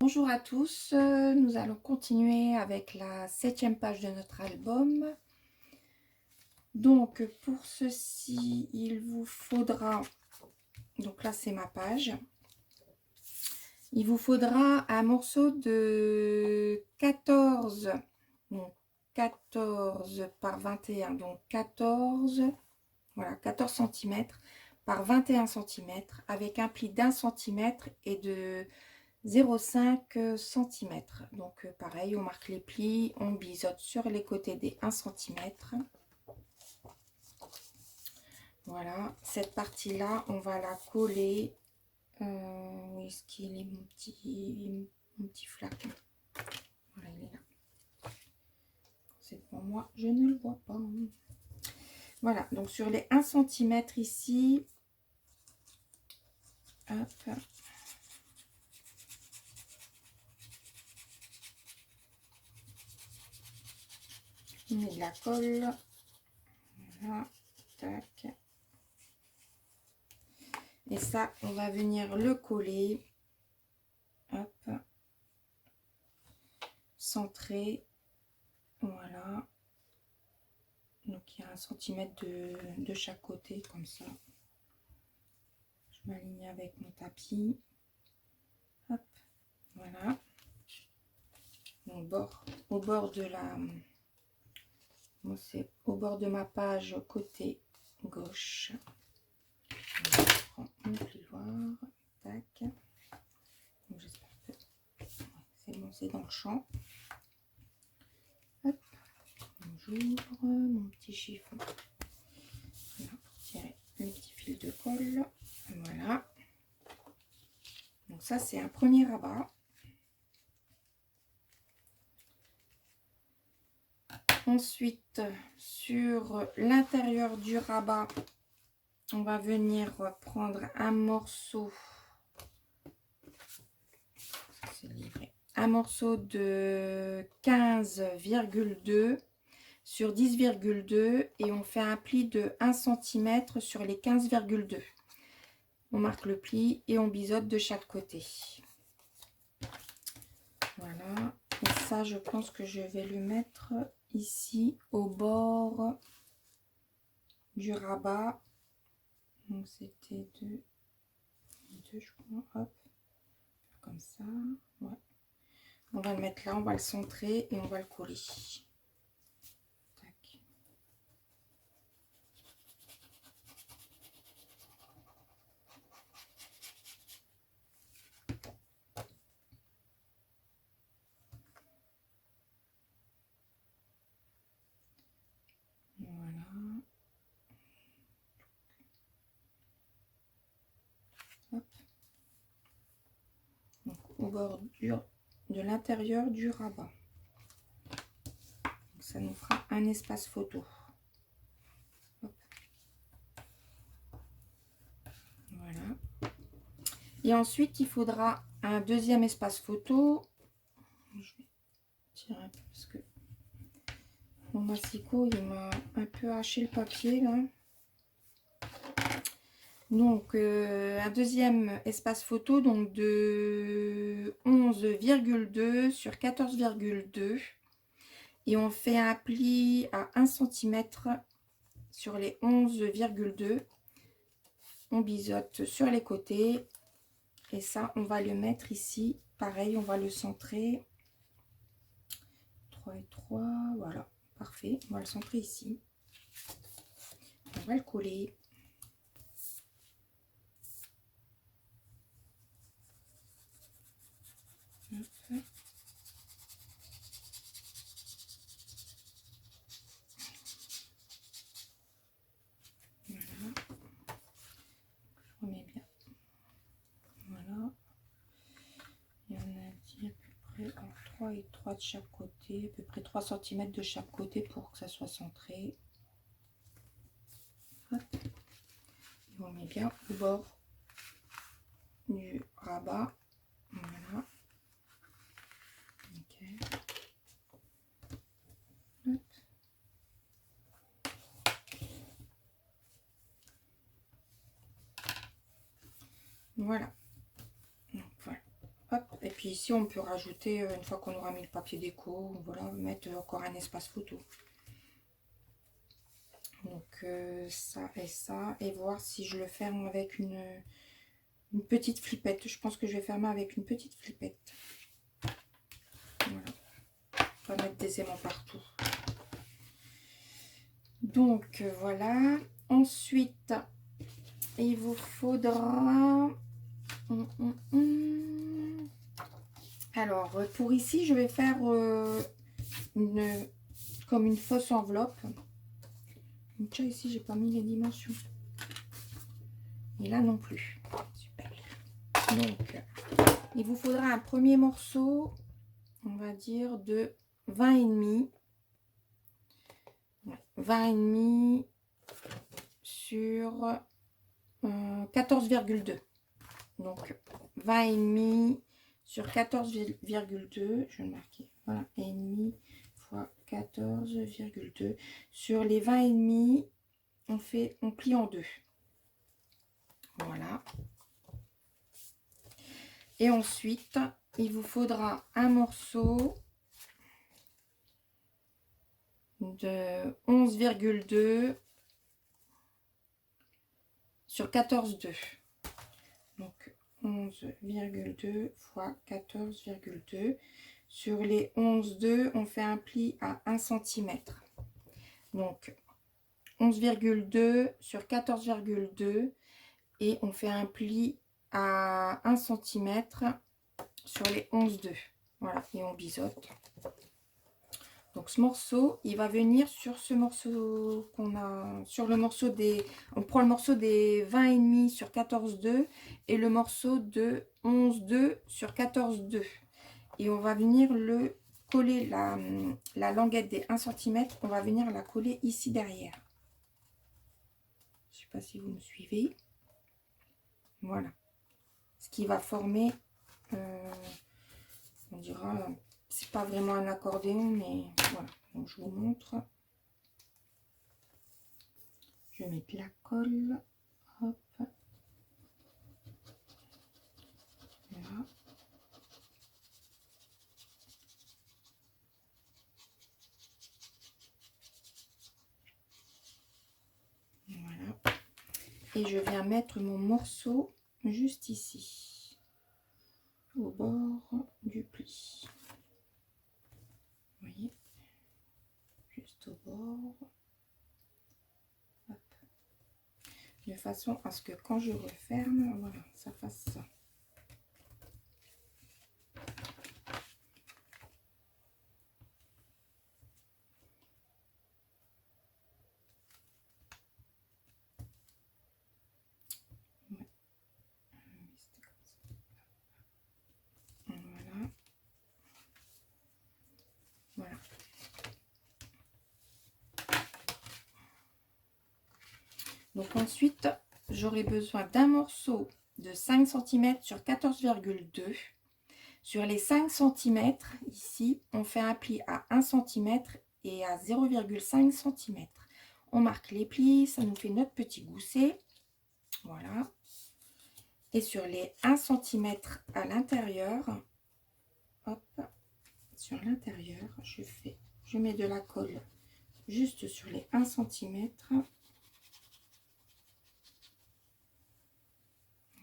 Bonjour à tous, nous allons continuer avec la 7e page de notre album. Donc pour ceci, il vous faudra, donc là c'est ma page, il vous faudra un morceau de 14, donc 14 par 21, donc 14, voilà, 14 cm par 21 cm avec un pli d'1 cm et de 0,5 cm. Donc pareil, on marque les plis, on biseaute sur les côtés des 1 cm. Voilà, cette partie là on va la coller. Où est-ce qu'il est mon petit flacon? Voilà, il est là. C'est pour moi, je ne le vois pas. Voilà, donc sur les 1 cm ici, hop, on met de la colle. Voilà, tac. Et ça, on va venir le coller. Hop. Centré. Voilà. Donc, il y a 1 cm de chaque côté, comme ça. Je m'aligne avec mon tapis. Hop. Voilà. Donc, au bord de la... Bon, c'est au bord de ma page, côté gauche. Je prends mon plioir. Tac. J'espère que c'est bon, c'est dans le champ. Hop. J'ouvre mon petit chiffon. Voilà, pour tirer le petit fil de colle. Voilà. Donc ça, c'est un premier rabat. Ensuite, sur l'intérieur du rabat, on va venir prendre un morceau. C'est livré. Un morceau de 15,2 sur 10,2 et on fait un pli de 1 cm sur les 15,2. On marque le pli et on biseaute de chaque côté. Voilà. Et ça, je pense que je vais le mettre ici au bord du rabat. Donc c'était deux, je crois. Hop. Comme ça. Ouais. On va le mettre là, on va le centrer et on va le coller. Tac. Voilà. Hop. Donc, au bord de l'intérieur du rabat. Donc, ça nous fera un espace photo. Hop. Voilà. Et ensuite, il faudra un deuxième espace photo. Je vais tirer un peu parce que mon massicot, il m'a un peu haché le papier là. Donc, un deuxième espace photo donc de 11,2 sur 14,2. Et on fait un pli à 1 cm sur les 11,2. On biseaute sur les côtés. Et ça, on va le mettre ici. Pareil, on va le centrer. 3 et 3. Voilà, parfait. On va le centrer ici. On va le coller. Hop. Voilà. Je remets bien. Voilà. Et on a dit à peu près 3 et 3 de chaque côté, à peu près 3 cm de chaque côté pour que ça soit centré. Hop. Et on met bien au bord du rabat. Voilà. Nickel. Hop. Voilà. Donc Et puis ici, on peut rajouter, une fois qu'on aura mis le papier déco, voilà, mettre encore un espace photo. Donc ça et ça. Et voir si je le ferme avec une petite flippette. Je pense que je vais fermer avec une petite flippette. Voilà. Pas mettre des aimants partout. Donc voilà. Ensuite, il vous faudra... Alors, pour ici, je vais faire comme une fausse enveloppe. Donc là, ici, j'ai pas mis les dimensions. Et là non plus. Super. Donc, il vous faudra un premier morceau, on va dire, de 20,5. 20,5 sur 14,2. Donc, 20,5 sur 14,2. Je vais le marquer. 20,5 fois 14,2. Sur les 20,5, on plie en deux. Voilà. Et ensuite, il vous faudra un morceau de 11,2 sur 14,2. Donc 11,2 fois 14,2. Sur les 11,2, on fait un pli à 1 cm. Donc 11,2 sur 14,2 et on fait un pli à 1 cm sur les 11,2. Voilà, et on biseaute. Donc ce morceau, il va venir sur ce morceau qu'on a, sur le morceau des, on prend le morceau des 20,5 sur 14,2 et le morceau de 11,2 sur 14,2. Et on va venir le coller, la languette des 1 cm, on va venir la coller ici derrière. Je ne sais pas si vous me suivez. Voilà. Ce qui va former, on dira, c'est pas vraiment un accordéon, mais voilà. Donc je vous montre. Je vais mettre la colle. Hop. Voilà. Voilà. Et je viens mettre mon morceau juste ici, au bord du pli. Vous voyez, juste au bord. Hop. De façon à ce que quand je referme, voilà, ça fasse ça. Ouais. Voilà. Voilà. Donc ensuite, j'aurai besoin d'un morceau de 5 cm sur 14,2. Sur les 5 cm, ici, on fait un pli à 1 cm et à 0,5 cm. On marque les plis, ça nous fait notre petit gousset. Voilà. Et sur les 1 cm à l'intérieur, hop, sur l'intérieur, je mets de la colle juste sur les 1 cm.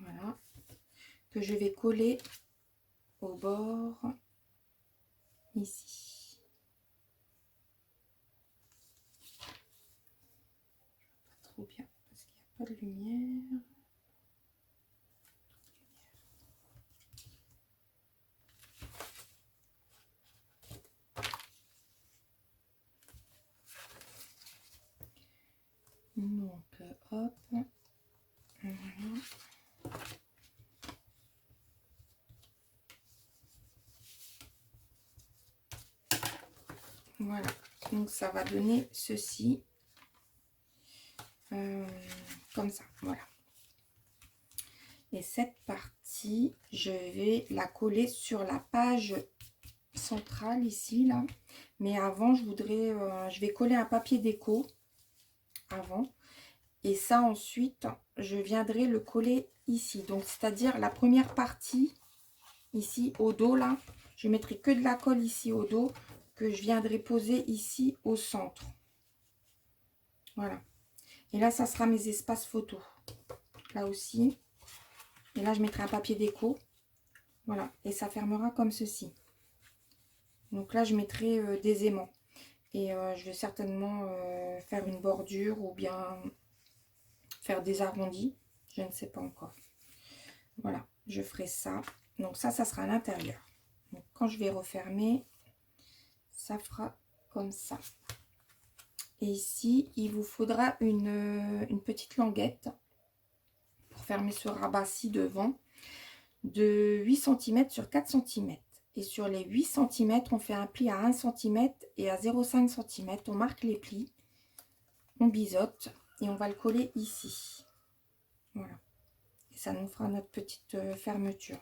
Voilà. Que je vais coller au bord ici. Pas trop bien parce qu'il n'y a pas de lumière. Donc hop, voilà. Voilà, donc ça va donner ceci, comme ça, voilà. Et cette partie, je vais la coller sur la page centrale ici, là. Mais avant, je vais coller un papier déco avant. Et ça, ensuite, je viendrai le coller ici. Donc, c'est-à-dire la première partie, ici au dos là. Je mettrai que de la colle ici au dos que je viendrai poser ici au centre. Voilà. Et là, ça sera mes espaces photos. Là aussi. Et là, je mettrai un papier déco. Voilà. Et ça fermera comme ceci. Donc là, je mettrai des aimants. Et je vais certainement faire une bordure ou bien faire des arrondis. Je ne sais pas encore. Voilà. Je ferai ça. Donc ça sera à l'intérieur. Donc quand je vais refermer, ça fera comme ça. Et ici, il vous faudra une petite languette pour fermer ce rabat-ci devant de 8 cm sur 4 cm. Et sur les 8 cm, on fait un pli à 1 cm et à 0,5 cm. On marque les plis, on biseaute et on va le coller ici. Voilà. Et ça nous fera notre petite fermeture.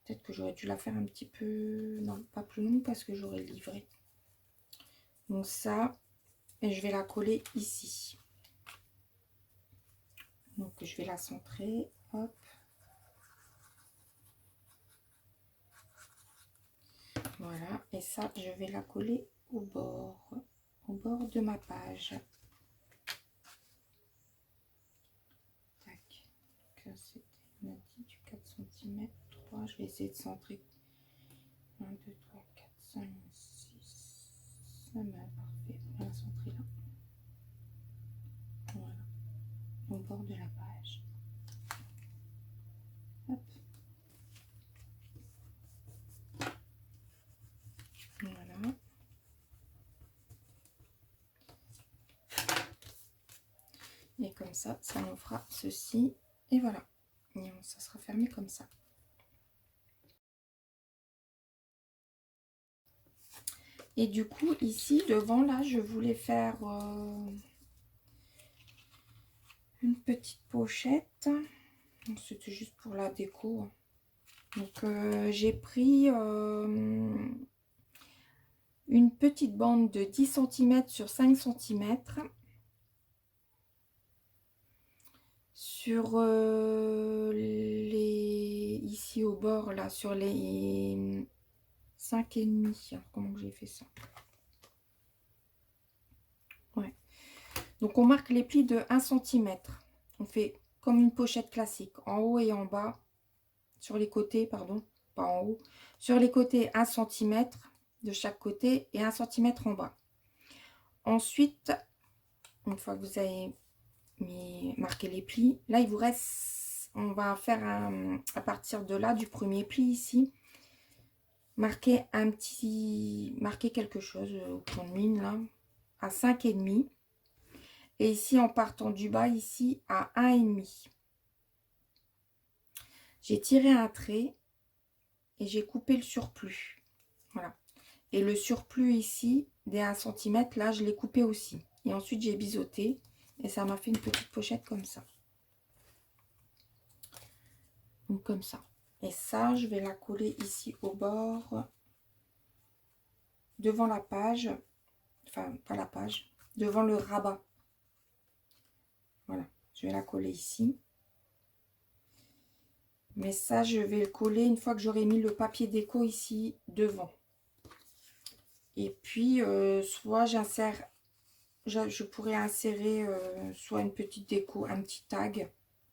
Peut-être que j'aurais dû la faire un petit peu... Non, pas plus longue parce que j'aurais livré. Donc ça, et je vais la coller ici. Donc je vais la centrer. Hop. Voilà. Et ça, je vais la coller au bord de ma page. Tac. Donc c'était, on a dit du 4 cm. 3. Je vais essayer de centrer. 1, 2, 3, 4, 5, 6. Ça m'a parfait. On va la centrer là. Voilà. Au bord de la page. Hop. Voilà. Et comme ça, ça nous fera ceci. Et voilà. Et ça sera fermé comme ça. Et du coup, ici, devant, là, je voulais faire une petite pochette. C'était juste pour la déco. Donc, j'ai pris une petite bande de 10 cm sur 5 cm. Sur les... Ici au bord, là, sur les 5,5. Alors, comment j'ai fait ça? Ouais. Donc, on marque les plis de 1 cm. On fait comme une pochette classique, en haut et en bas, sur les côtés, pardon, pas en haut, sur les côtés 1 cm de chaque côté et 1 cm en bas. Ensuite, une fois que vous avez marqué les plis, là il vous reste, on va faire à partir de là, du premier pli ici, marquer quelque chose au point de mine là, à 5,5. Et ici, en partant du bas, ici, à 1,5. J'ai tiré un trait et j'ai coupé le surplus. Voilà. Et le surplus ici, des 1 cm, là, je l'ai coupé aussi. Et ensuite, j'ai biseauté. Et ça m'a fait une petite pochette comme ça. Donc, comme ça. Et ça, je vais la coller ici au bord. Devant la page. Enfin, pas la page. Devant le rabat. Voilà. Je vais la coller ici. Mais ça, je vais le coller une fois que j'aurai mis le papier déco ici devant. Et puis, soit j'insère, je pourrais insérer soit une petite déco, un petit tag,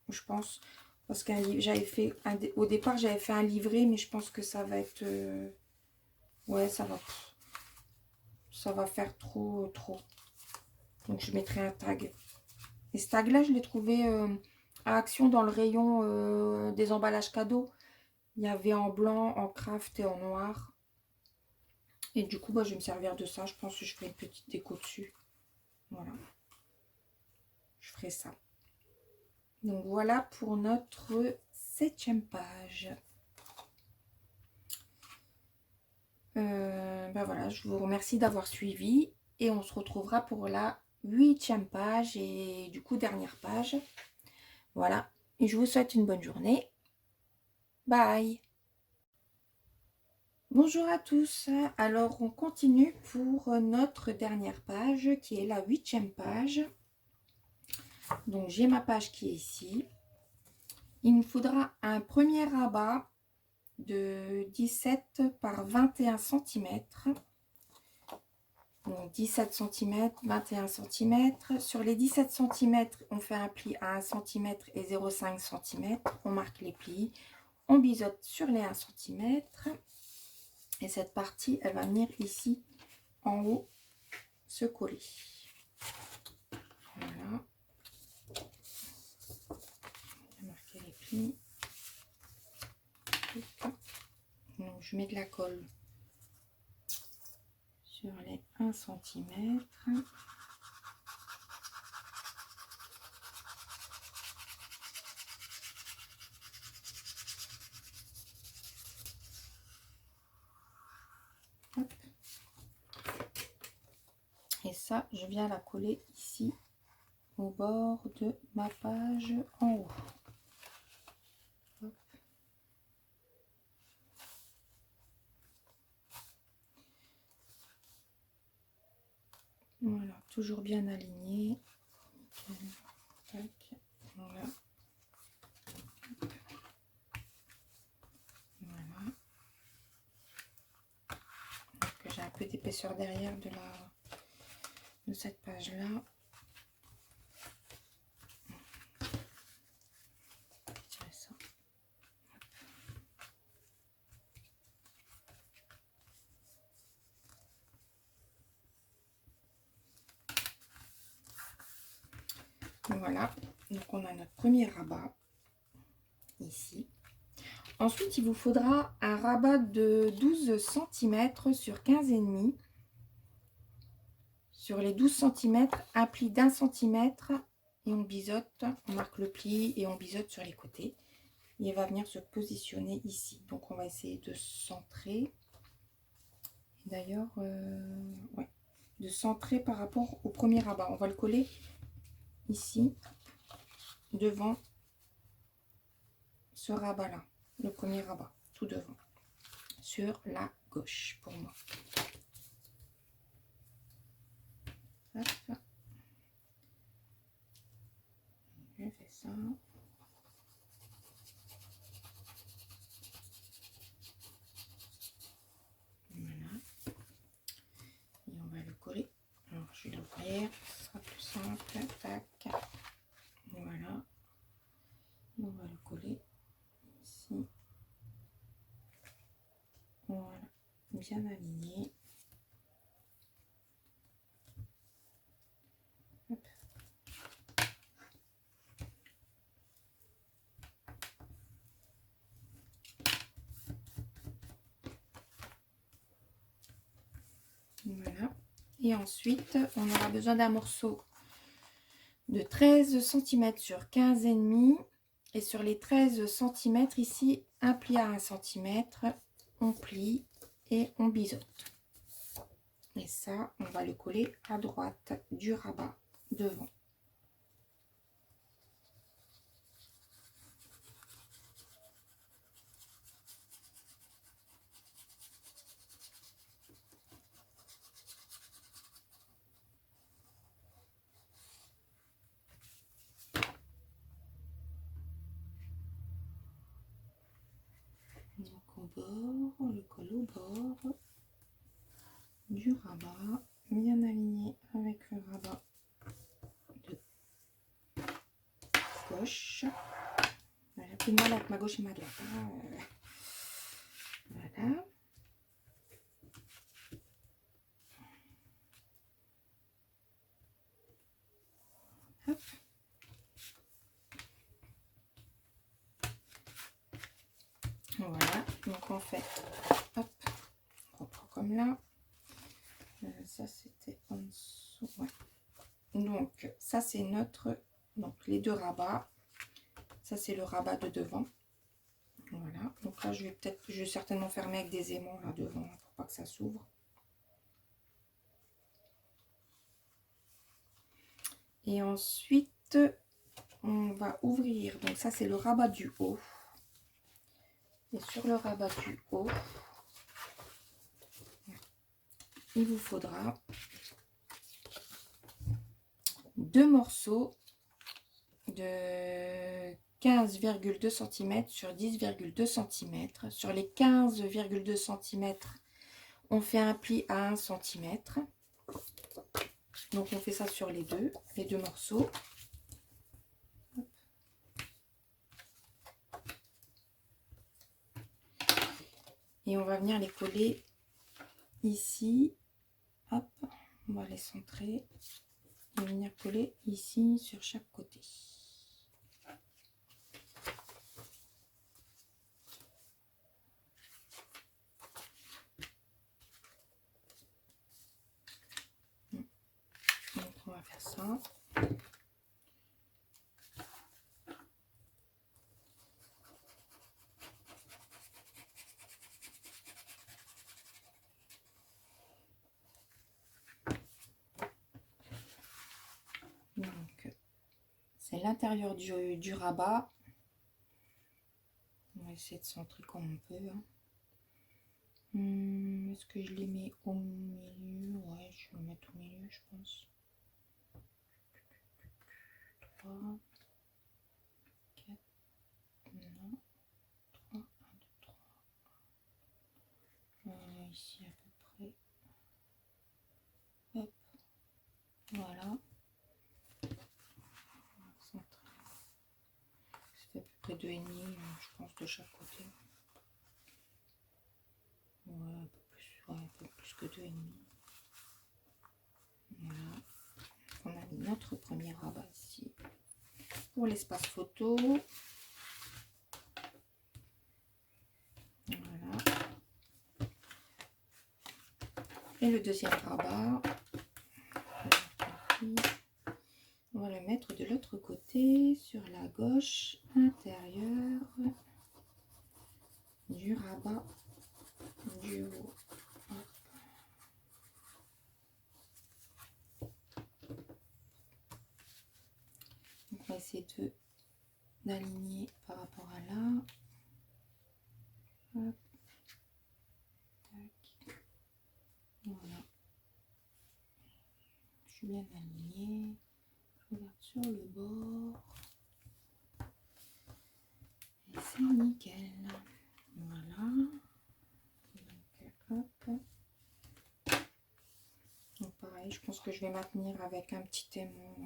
je pense. Parce que j'avais fait, au départ, j'avais fait un livret, mais je pense que ça va être... ouais, ça va faire trop. Donc, je mettrai un tag. Et ce tag-là, je l'ai trouvé à Action dans le rayon des emballages cadeaux. Il y avait en blanc, en craft et en noir. Et du coup, bah, je vais me servir de ça. Je pense que je ferai une petite déco dessus. Voilà. Je ferai ça. Donc, voilà pour notre 7e page. Ben voilà, je vous remercie d'avoir suivi. Et on se retrouvera pour la 8e page et du coup, dernière page. Voilà. Et je vous souhaite une bonne journée. Bye! Bonjour à tous, alors on continue pour notre dernière page qui est la 8e page. Donc j'ai ma page qui est ici. Il me faudra un premier rabat de 17 par 21 cm. Donc 17 cm, 21 cm. Sur les 17 cm, on fait un pli à 1 cm et 0,5 cm. On marque les plis. On biseaute sur les 1 cm. Et cette partie, elle va venir ici, en haut, se coller. Voilà. On va marquer les plis. Donc, je mets de la colle sur les 1 cm. Hop. Et ça, je viens la coller ici, au bord de ma page en haut. Hop. Voilà, toujours bien aligné. Tac. Voilà. Voilà. Donc j'ai un peu d'épaisseur derrière de cette page là. Ça. Voilà, donc on a notre premier rabat ici. Ensuite, il vous faudra un rabat de 12 cm sur 15,5. Sur les 12 cm, un pli d'1 cm et on biseaute, on marque le pli et on biseaute sur les côtés. Et il va venir se positionner ici. Donc on va essayer de centrer. D'ailleurs, ouais, de centrer par rapport au premier rabat. On va le coller ici, devant ce rabat là, le premier rabat, tout devant, sur la gauche pour moi. Hop. Je fais ça. Voilà. Et on va le coller. Alors je vais l'ouvrir, ce sera plus simple. Tac. Voilà. Et on va le coller ici. Voilà. Bien aligné. Hop. Voilà. Et ensuite, on aura besoin d'un morceau de 13 cm sur 15,5. Et sur les 13 cm, ici, un pli à 1 cm. On plie et on biseaute. Et ça, on va le coller à droite du rabat devant. Donc au bord, on le colle au bord du rabat, bien aligné avec le rabat de gauche. J'ai un peu de mal avec ma gauche et ma droite. Voilà. Hop. Voilà, donc on fait, hop, on reprend comme là. Ça c'était en dessous, ouais. Donc ça c'est notre, donc les deux rabats. Ça c'est le rabat de devant. Voilà, donc là je vais certainement fermer avec des aimants là devant là, pour pas que ça s'ouvre. Et ensuite on va ouvrir, donc ça c'est le rabat du haut. Et sur le rabat du haut, il vous faudra 2 morceaux de 15,2 cm sur 10,2 cm. Sur les 15,2 cm, on fait un pli à 1 cm. Donc on fait ça sur les deux morceaux. Et on va venir les coller ici. Hop, on va les centrer et venir coller ici sur chaque côté. Donc on va faire ça. Donc c'est l'intérieur du rabat. On va essayer de centrer comme on peut. Hein. Est-ce que je les mets au milieu? Ouais, je vais le mettre au milieu, je pense. 3, 4, non, 3, 1, 2, 3. Ici à peu près. Hop, voilà. Ça fait à peu près 2,5, je pense, de chaque côté. Ouais, un peu plus que 2,5. Voilà. On a mis notre premier rabat ici pour l'espace photo. Voilà. Et le deuxième rabat, on va le mettre de l'autre côté sur la gauche intérieure du rabat du haut. Donc on va essayer d'aligner par rapport à là. Hop. Tac. Voilà. Je suis bien alignée. Je regarde sur le bord. Et c'est nickel. Voilà. Donc, hop. Donc pareil, je pense que je vais maintenir avec un petit aimant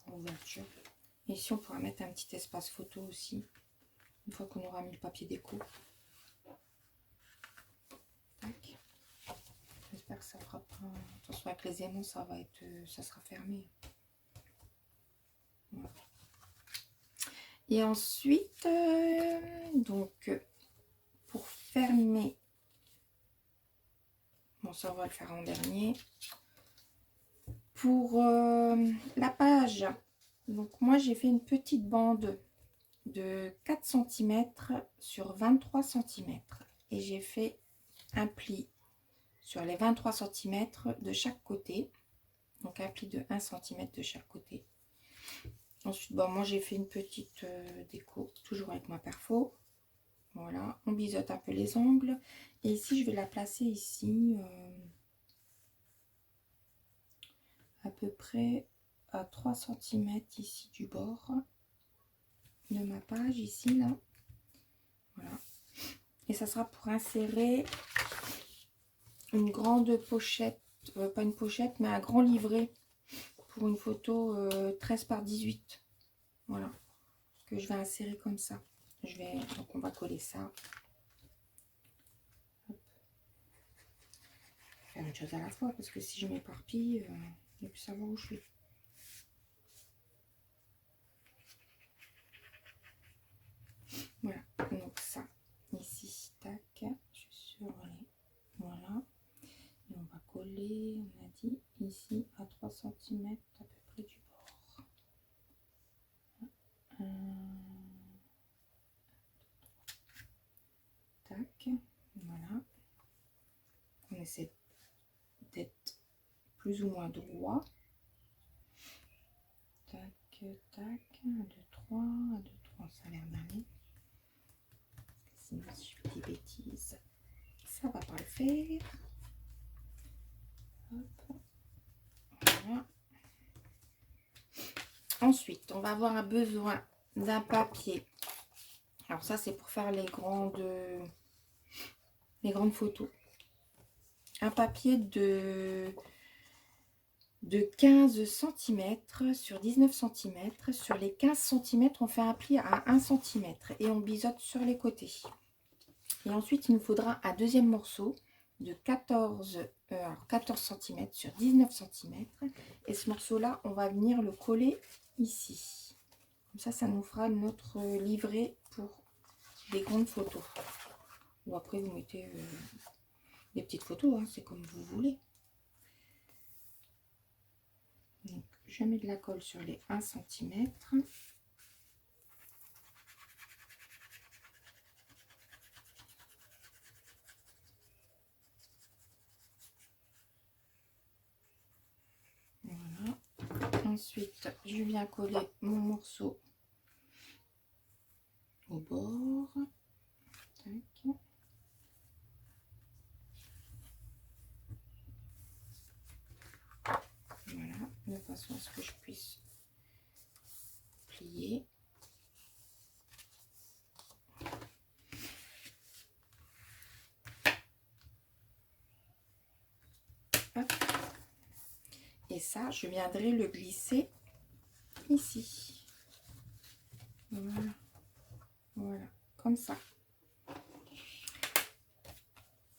pour l'ouverture. Et ici, on pourra mettre un petit espace photo aussi, une fois qu'on aura mis le papier déco. J'espère que ça fera pas... Attention avec les aimants, ça sera fermé. Voilà. Et ensuite, donc, pour fermer, bon ça on va le faire en dernier. Pour la page, donc moi j'ai fait une petite bande de 4 cm sur 23 cm. Et j'ai fait un pli sur les 23 cm de chaque côté. Donc un pli de 1 cm de chaque côté. Ensuite, bon, moi j'ai fait une petite déco, toujours avec ma perfo. Voilà, on biseaute un peu les angles. Et ici, je vais la placer ici, à peu près à 3 cm ici du bord de ma page, ici, là. Voilà. Et ça sera pour insérer une grande pochette, pas une pochette, mais un grand livret pour une photo 13 par 18. Voilà, que je vais insérer comme ça. Donc on va coller ça. Hop. Faire une chose à la fois, parce que si je m'éparpille, je vais plus savoir où je suis. Voilà, donc ça, ici, tac, je suis sur les... Voilà. Et on va coller, on a dit, ici, à 3 cm à peu près du bord. Tac, voilà. On essaie d'être plus ou moins droit. Tac, tac, 1, 2, 3, 1, 2, 3, ça a l'air d'aller. Sinon, si je fais des bêtises, ça va pas le faire. Hop. Voilà. Ensuite, on va avoir besoin d'un papier. Alors ça, c'est pour faire les grandes photos. Un papier de 15 cm sur 19 cm. Sur les 15 cm, on fait un pli à 1 cm et on biseaute sur les côtés. Et ensuite, il nous faudra un deuxième morceau de 14 cm sur 19 cm. Et ce morceau-là, on va venir le coller ici. Comme ça nous fera notre livret pour des grandes photos. Ou après, vous mettez des petites photos, hein, c'est comme vous voulez. Donc, je mets de la colle sur les 1 cm. Voilà. Ensuite, je viens coller mon morceau au bord. Tac. Voilà, de façon à ce que je puisse plier. Hop. Et ça, je viendrai le glisser ici. Voilà. Voilà, comme ça.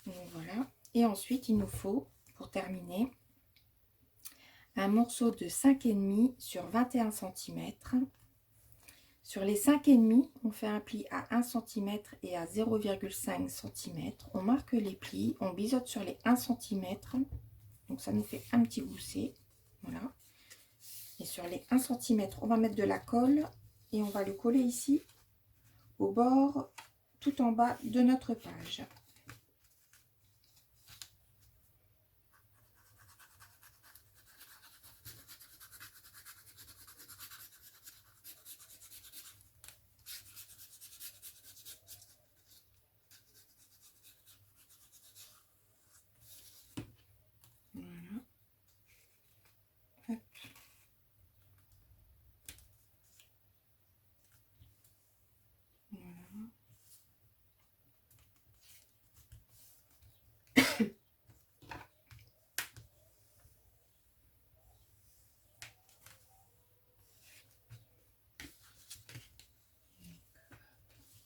Donc voilà. Et ensuite, il nous faut, pour terminer, un morceau de 5,5 sur 21 cm. Sur les 5,5, on fait un pli à 1 cm et à 0,5 cm. On marque les plis, on biseaute sur les 1 cm. Donc ça nous fait un petit gousset. Voilà. Et sur les 1 cm, on va mettre de la colle et on va le coller ici, au bord, tout en bas de notre page. Voilà. Hop. Voilà.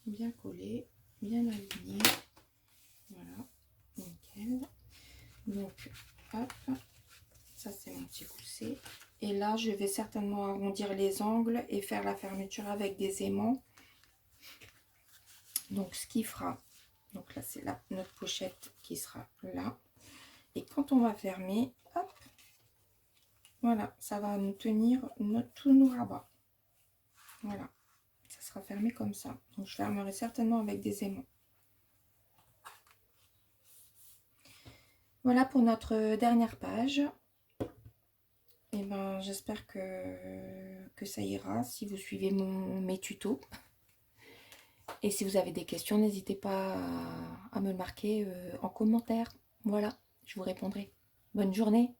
Bien collé, bien aligné. Voilà, nickel. Donc, hop, ça c'est mon petit gousset. Et là, je vais certainement arrondir les angles et faire la fermeture avec des aimants. Donc, ce qui fera, donc là c'est là notre pochette qui sera là. Et quand on va fermer, hop, voilà, ça va nous tenir tous nos rabats. Voilà, ça sera fermé comme ça. Donc, je fermerai certainement avec des aimants. Voilà pour notre dernière page. Et ben, j'espère que ça ira si vous suivez mes tutos. Et si vous avez des questions, n'hésitez pas à me le marquer en commentaire. Voilà, je vous répondrai. Bonne journée!